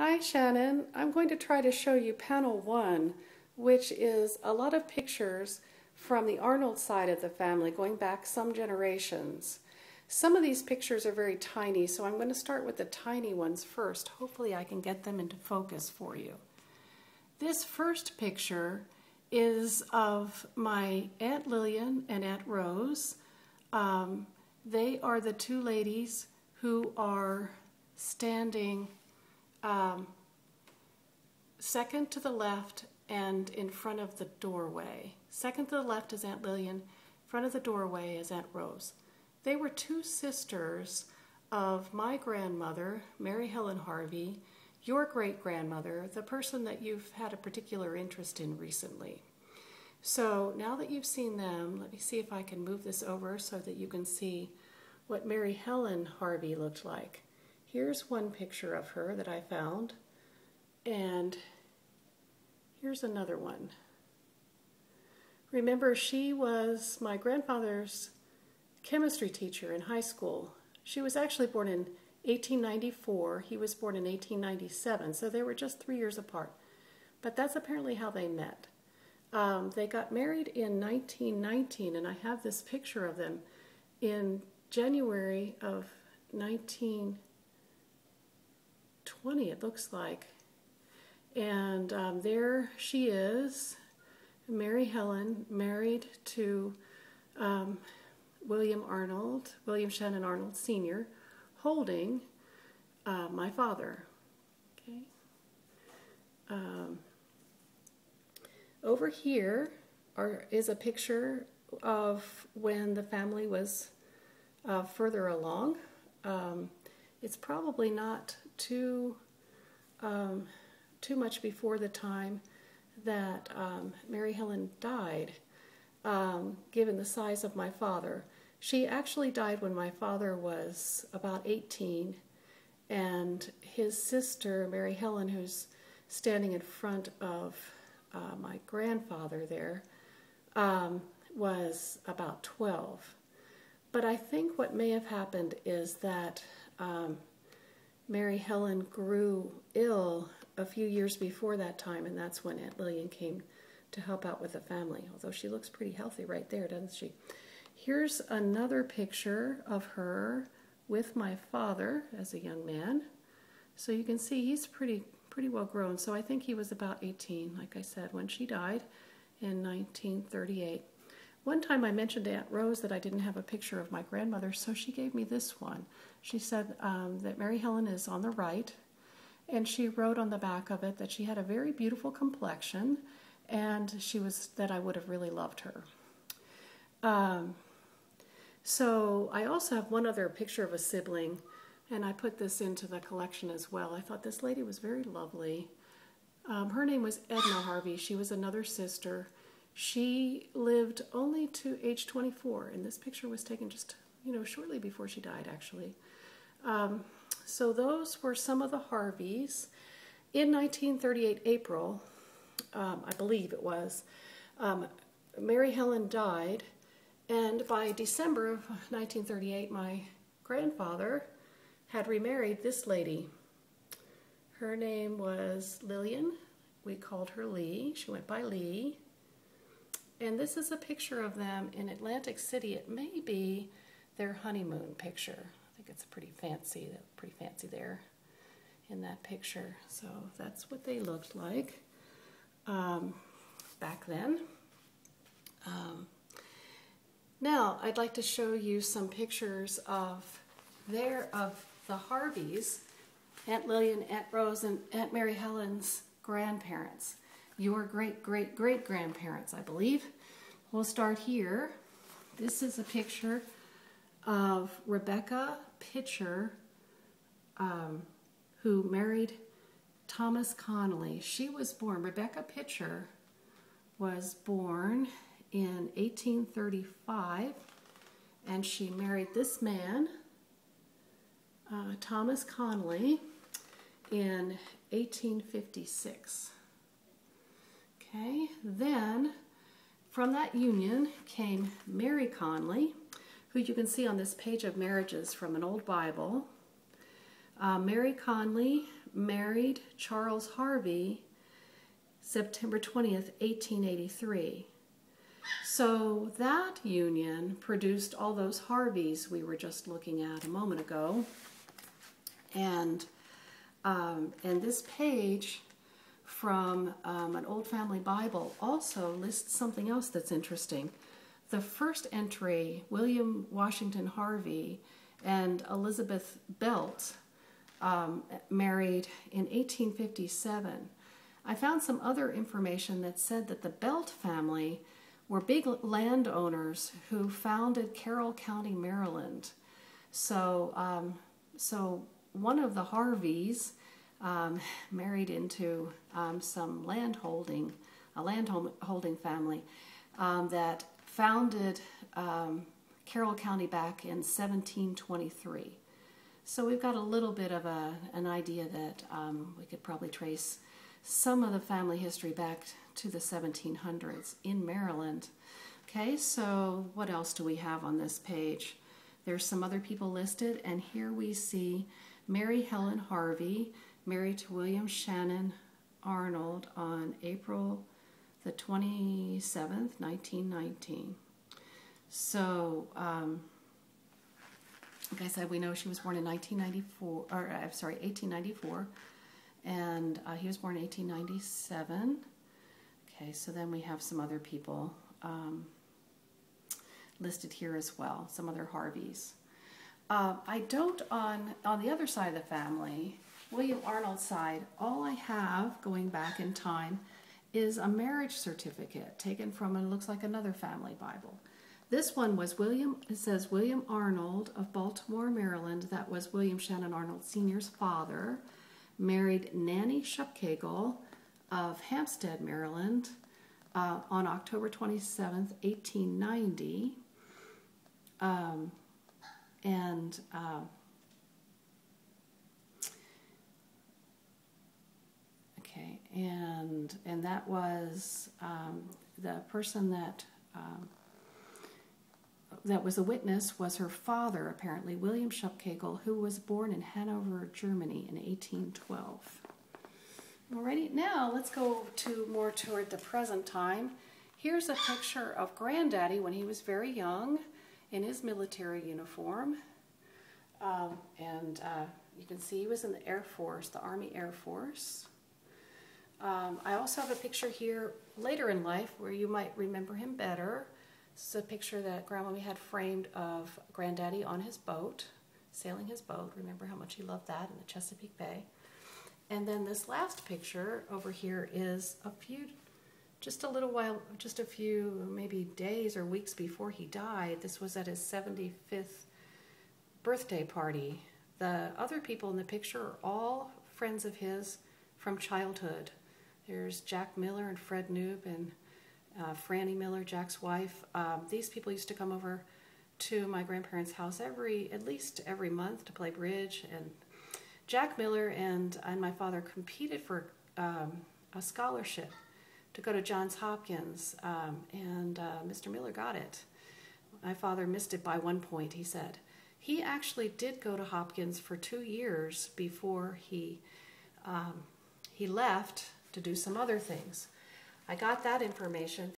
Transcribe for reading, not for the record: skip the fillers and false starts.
Hi Shannon, I'm going to try to show you panel 1, which is a lot of pictures from the Arnold side of the family going back some generations. Some of these pictures are very tiny, so I'm going to start with the tiny ones first. Hopefully I can get them into focus for you. This first picture is of my Aunt Lillian and Aunt Rose. They are the two ladies who are standing second to the left and in front of the doorway. Second to the left is Aunt Lillian, in front of the doorway is Aunt Rose. They were two sisters of my grandmother, Mary Helen Harvey, your great-grandmother, the person that you've had a particular interest in recently. So now that you've seen them, let me see if I can move this over so that you can see what Mary Helen Harvey looked like. Here's one picture of her that I found, and here's another one. Remember, she was my grandfather's chemistry teacher in high school. She was actually born in 1894. He was born in 1897, so they were just 3 years apart. But that's apparently how they met. They got married in 1919, and I have this picture of them in January of 1920, it looks like. And there she is, Mary Helen, married to William Shannon Arnold Sr., holding my father. Okay. Over here is a picture of when the family was further along. It's probably not too much before the time that Mary Helen died, given the size of my father. She actually died when my father was about 18, and his sister, Mary Helen, who's standing in front of my grandfather there, was about 12. But I think what may have happened is that Mary Helen grew ill a few years before that time, and that's when Aunt Lillian came to help out with the family, although she looks pretty healthy right there, doesn't she? Here's another picture of her with my father as a young man. So you can see he's pretty well grown. So I think he was about 18, like I said, when she died in 1938. One time I mentioned to Aunt Rose that I didn't have a picture of my grandmother, so she gave me this one. She said that Mary Helen is on the right, and she wrote on the back of it that she had a very beautiful complexion, and that I would have really loved her. So I also have one other picture of a sibling, and I put this into the collection as well. I thought this lady was very lovely. Her name was Edna Harvey. She was another sister. She lived only to age 24, and this picture was taken just, shortly before she died, actually. So those were some of the Harveys. In 1938, April, I believe it was, Mary Helen died, and by December of 1938, my grandfather had remarried this lady. Her name was Lillian. We called her Lee. She went by Lee. And this is a picture of them in Atlantic City. It may be their honeymoon picture. I think it's pretty fancy there in that picture. So that's what they looked like back then. Now I'd like to show you some pictures of the Harveys, Aunt Lillian, Aunt Rose, and Aunt Mary Helen's grandparents. Your great-great-great-grandparents, I believe. We'll start here. This is a picture of Rebecca Pitcher, who married Thomas Connolly. Rebecca Pitcher was born in 1835, and she married this man, Thomas Connolly, in 1856. Okay, then from that union came Mary Conley, who you can see on this page of marriages from an old Bible. Mary Conley married Charles Harvey September 20th, 1883. So that union produced all those Harveys we were just looking at a moment ago. And this page from an old family Bible also lists something else that's interesting. The first entry, William Washington Harvey and Elizabeth Belt, married in 1857. I found some other information that said that the Belt family were big landowners who founded Carroll County, Maryland. So, so one of the Harveys married into some landholding, a landholding family that founded Carroll County back in 1723. So we've got a little bit of an idea that we could probably trace some of the family history back to the 1700s in Maryland. Okay, so what else do we have on this page? There's some other people listed, and here we see Mary Helen Harvey, married to William Shannon Arnold on April the 27th, 1919. So, like I said, we know she was born in 1894, and he was born in 1897. Okay, so then we have some other people listed here as well, some other Harveys. I don't, on the other side of the family, William Arnold's side, all I have going back in time is a marriage certificate taken from, it looks like another family Bible. This one was it says William Arnold of Baltimore, Maryland. That was William Shannon Arnold Sr.'s father. Married Nanny Shupkagel of Hampstead, Maryland on October 27th, 1890. And that was the person that was a witness was her father, apparently, William Shupkagel, who was born in Hanover, Germany in 1812. Alrighty, now let's go more toward the present time. Here's a picture of Granddaddy when he was very young in his military uniform. You can see he was in the Air Force, the Army Air Force. I also have a picture here later in life where you might remember him better. This is a picture that Grandmommy had framed of Granddaddy on his boat, sailing his boat. Remember how much he loved that in the Chesapeake Bay. And then this last picture over here is just a few maybe days or weeks before he died. This was at his 75th birthday party. The other people in the picture are all friends of his from childhood. There's Jack Miller and Fred Noob and Franny Miller, Jack's wife. These people used to come over to my grandparents' house at least every month to play bridge. And Jack Miller and my father competed for a scholarship to go to Johns Hopkins, and Mr. Miller got it. My father missed it by 1 point, he said. He actually did go to Hopkins for 2 years before he left to do some other things. I got that information